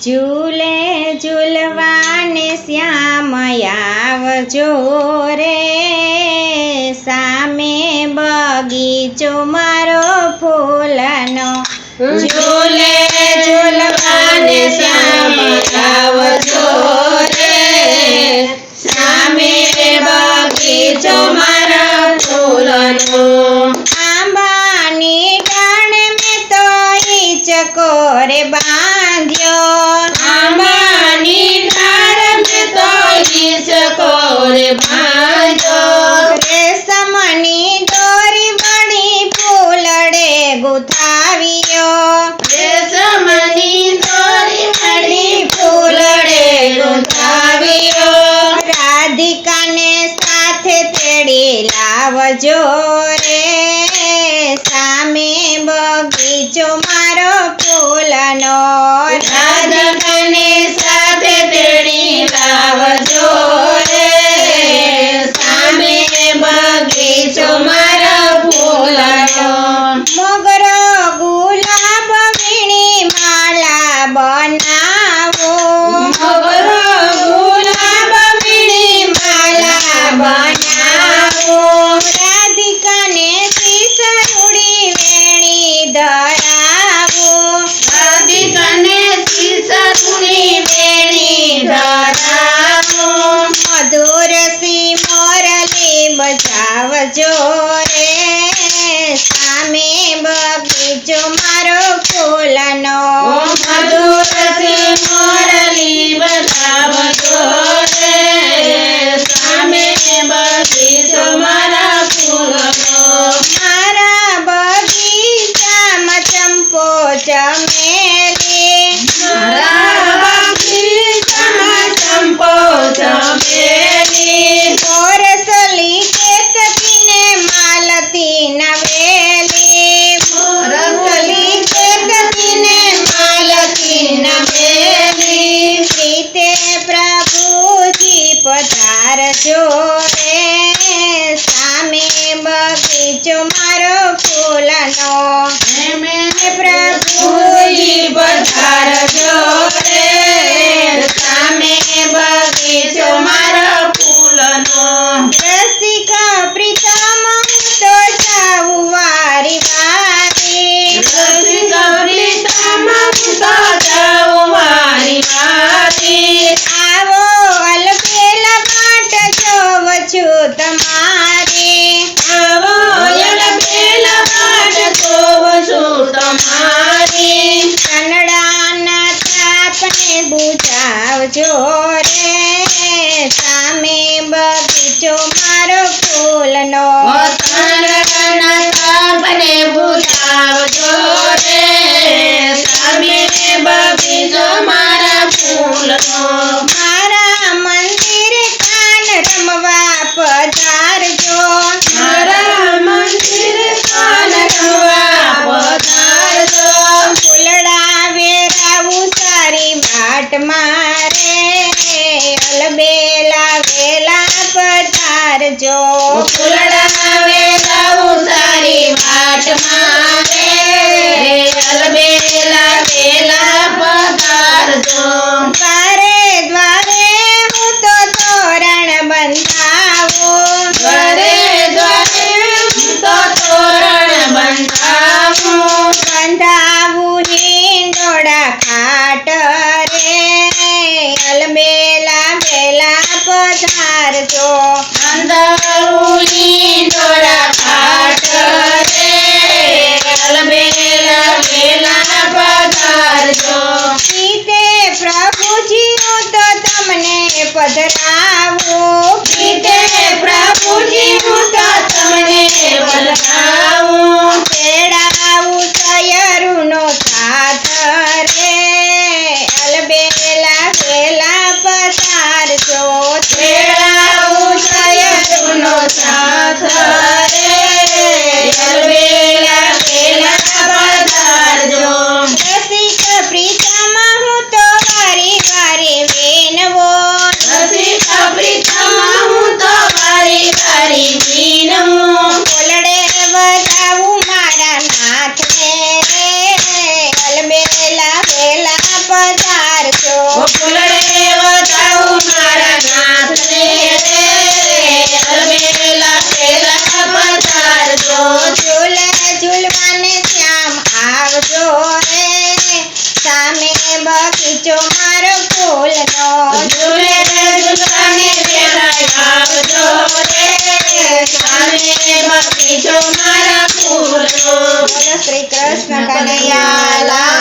ઝૂલે ઝૂલવાને શ્યામ આવજો રે, સામે બગીચો મારો ફૂલનો. ઝૂલે ઝૂલવાને શ્યામ આવજો રે, સામે બગીચો મારા ફૂલનો. આંબાની ડાળ મેં તો ઈચકોરે બાંધ્યો, આંબાની ડાળ મેં તો ઈચકોરે બાંધ્યો. રેશમની દોરી વળી ફૂલડે ગુથાવ્યો, રેશમની દોરી વળી ફૂલડે ગુંથાવ્યો. રાધિકાને સાથે તેડી લાવજો રે, સામે બગીચો મારો ફૂલનો. રાધિકાને સાથે તેડી લાવજો રે, સામે બગીચો મારા ફૂલનો. મોગરો ગુલાબ વીણી માલા બનાવો, મોગરો ગુલાબ વીણી માલા બનાવો. રાધિકાને સીસરુડી વેણી ધરાવો, રાધિકાને સીસરુડી વેણી ધરાવો. મધુરસી મોરલી બજાવજો રે, સામે બગીચો મારો ફૂલનો. મધુરસી મોરલી બજાવજો રે, સામે બગીચો મારા ફૂલનો. મારા બગીચામાં ચંપો ચમેલી, મારા બગીચામાં ચંપો ચમેલી. મોરસલી કેતકીને માલતી નવેલી, મોરસલી કેતકીને માલતી નવેલી. પ્રીતે પ્રભુજી પધારજો રે, સામે બગીચો મારો ફૂલનો. એમે પ્રભુજી પધારજો રે, સામે બગીચો મારા ફૂલનો. રસિક પ્રીતમ તો જાઉં વારી વારી, રસિક પ્રીતમ તો જાઉં વારી વારી. આવો અલબેલ વાટ જોવ છું તમારી, આવો અલબેલ વાટ જોઉં છું તમારી. કનડાના તાપને બુઝાવજો રે, સામે બગીચો મારો ફૂલનો. વતનના તાપને બુઝાવજો રે, સામે બગીચો મારા ફૂલનો. મારા મંદિર કાન રમવા પધારજો, મારા મંદિર કાન રમવા પધારજો. ફૂલડા વેરાવું સારી વાટ મારે, અલબેલા વેલા પધારજો. ફૂલડા વેલાવું સારી વાટ મારે, અલબેલા વેલા પધારજો. કનૈયા લાલ